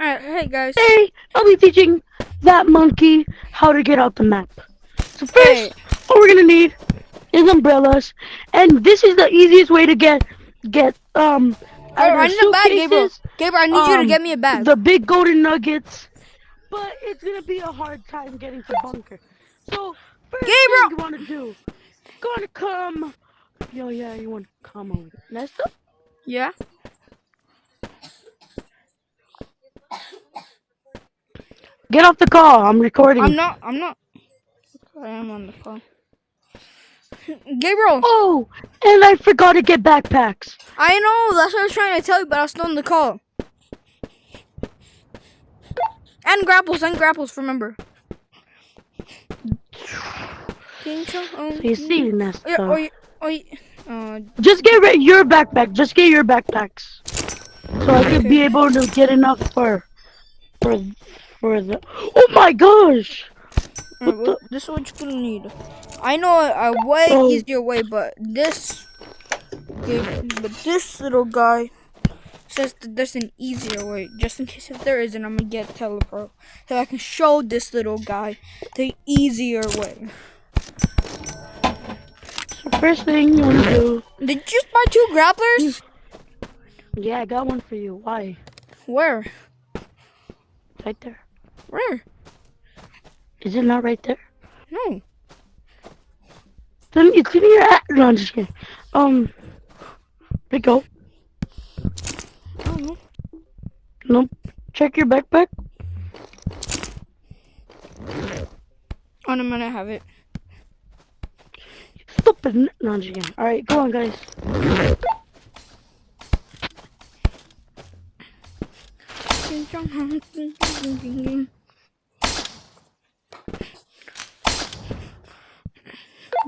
Alright, hey guys. Today, I'll be teaching that monkey how to get out the map. So Hey. first, all we're gonna need is umbrellas, and this is the easiest way to get Oh, either I need a bag, Gabriel. suitcases, Gabriel, I need you to get me a bag. the big golden nuggets, but it's gonna be a hard time getting to bunker. So first thing you wanna do, gonna come. Yo, yeah, you wanna come over there. Nesta? Yeah? Get off the call. I'm recording. I'm not. I am on the phone. Gabriel! Oh, and I forgot to get backpacks. I know, that's what I was trying to tell you, but I was still on the call. And grapples, remember. So you see, Nesta. Just get your backpack. Just get your backpacks, so I could be able to get enough for the. Oh my gosh! This is what you're gonna need. I know a way easier way, but this little guy says that there's an easier way. Just in case if there isn't, I'm gonna get telepro so I can show this little guy the easier way. So first thing you wanna do. Did you just buy 2 grapplers? Yeah, I got one for you. Why? Where? Right there. Where? Is it not right there? No. Then it's in your no, I'm just kidding. Where'd it go? I don't know. Nope. Check your backpack. On a minute, I have it. Stupid. No, I'm just kidding. Alright, go on, guys.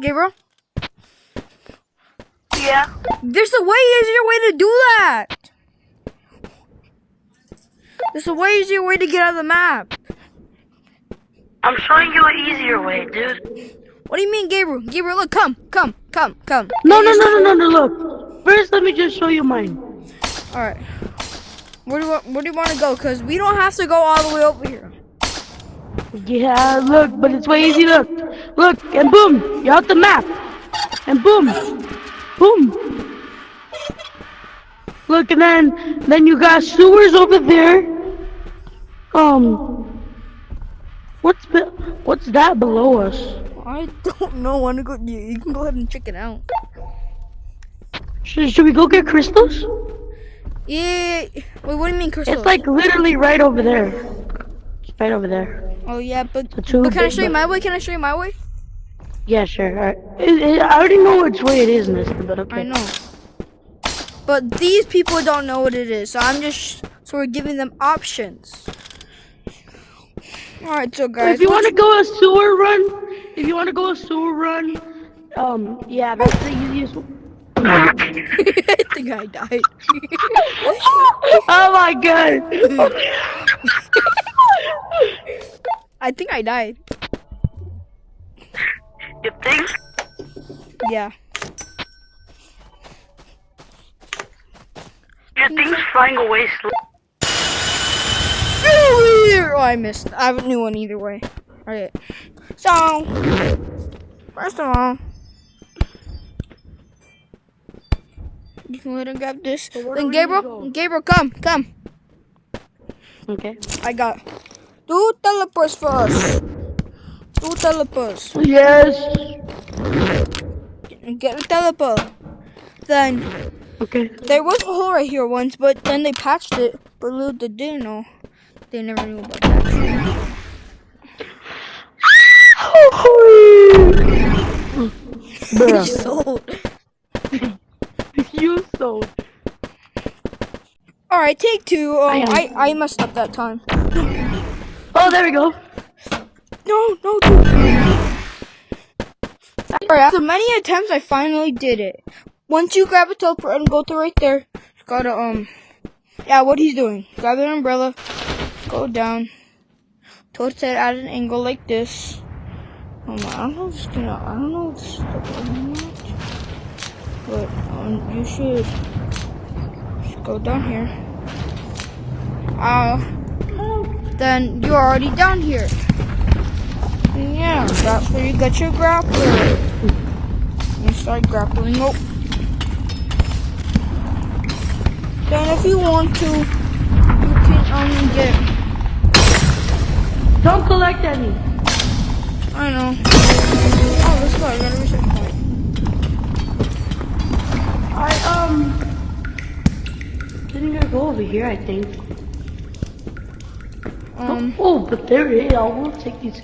Gabriel? Yeah. There's a way easier way to do that! There's a way easier way to get out of the map. I'm showing you an easier way, dude. What do you mean, Gabriel? Gabriel, look, come. No, look. First, let me just show you mine. Alright. Where do you want to go? Because we don't have to go all the way over here. Yeah, look, but it's way easy, look, and boom, you're out the map, and boom, look, and then you got sewers over there, what's that below us? I don't know, you can go ahead and check it out. Should we go get crystals? Yeah, wait, what do you mean crystals? It's like literally right over there, it's right over there. Oh yeah, but can I show you my way? Yeah, sure. Alright. I already know which way it is, Mister, but okay. I know. But these people don't know what it is, so we're giving them options. Alright, so guys. If you want to go a sewer run, yeah, that's the easiest one. I think I died. Oh my god. I think I died. You think? Yeah. Your thing's flying away slow. Oh, I missed. I have a new one either way. Alright. So, first of all, you can let him grab this. Then Gabriel, come. Okay. I got 2 teleports for us. 2 teleports. Yes. Get a teleport. Then, okay. There was a hole right here once, but then they patched it. But little they didn't know. They never knew about that. You sold. You sold. Alright, take 2. I messed up that time. Oh, there we go. No, dude. Alright, after many attempts, I finally did it. Once you grab a teleport and go to right there, you gotta, yeah, what he's doing. Grab an umbrella, go down, towards it at an angle like this. I don't know if this is the but, you should just go down here. then you're already down here. And yeah, that's where you get your grappler. You start grappling. Oh. Then if you want to, you can get. Don't collect any. I know. Oh, let's go. I got a research point. Didn't gonna go over here, I think. Oh, but there it is. I will take these.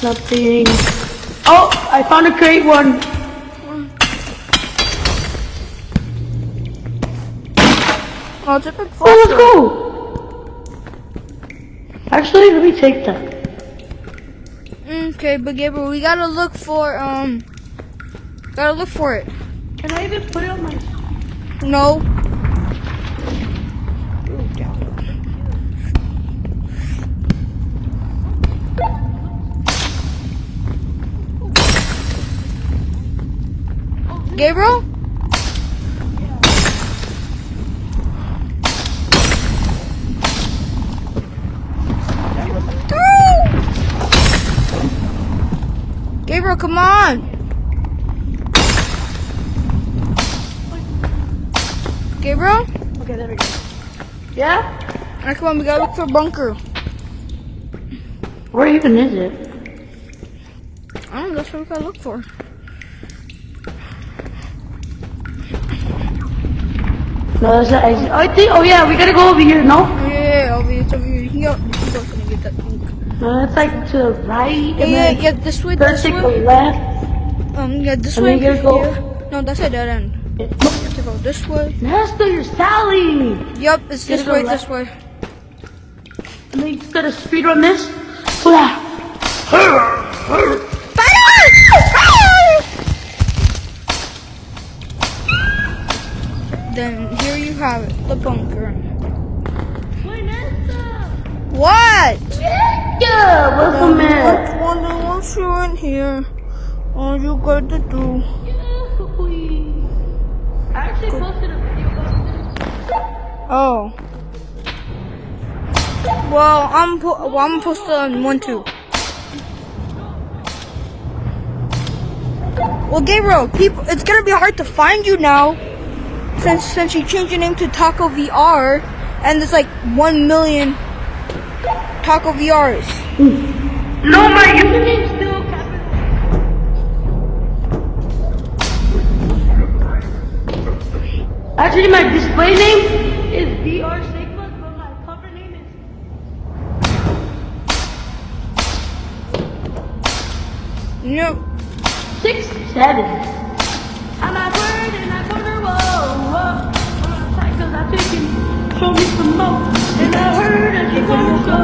Nothing. Oh, I found a crate one. Oh, it's a big Oh, let's go. Actually, let me take that. Okay, but Gabriel, we gotta look for it. Can I even put it on my? No. Gabriel? Gabriel, come on! Gabriel? Okay, there we go. Yeah? Alright, come on, we gotta look for a bunker. Where even is it? I don't know, that's what we gotta look for. No, that's not exit. I think, oh yeah, we gotta go over here, no? Yeah, it's over here. You can go gonna get that thing. No, it's like to the right. Yeah, this way, First take the left. Yeah, this And way. then you gotta go. Yeah. No, that's a dead end. You have to go this way. Nesta, you're Sally! Yup, it's this way, this way. And then you gotta speed run this. Then here you have it, the bunker. Wait, Nesta! What? Yeah, welcome in. Once you're in here, all you got to do. I actually posted a video about this. Oh. Well, I'm gonna post it on 1 2. Well, Gabriel, it's gonna be hard to find you now, since you changed your name to Taco VR, and there's like 1 million Taco VRs. No, my username's still capital. Actually, my display name is VR Sigma, but my cover name is. Yep. 6 7. And I word and I wonder, whoa. Cause I think you show me some more. And I heard that you want to go.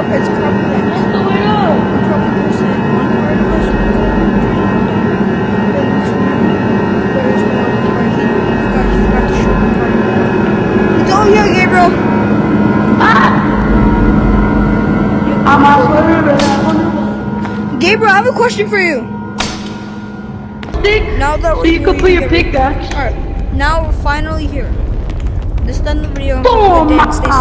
It's probably like That's the way up. probably posted one word person. There's one where he forgot to show the part. It's all here, Gabriel. I'm out word and I wonder. Gabriel, I have a question for you. Now that so you can put your pickaxe. Alright, now we're finally here. This is done the video. Boom! Stay safe.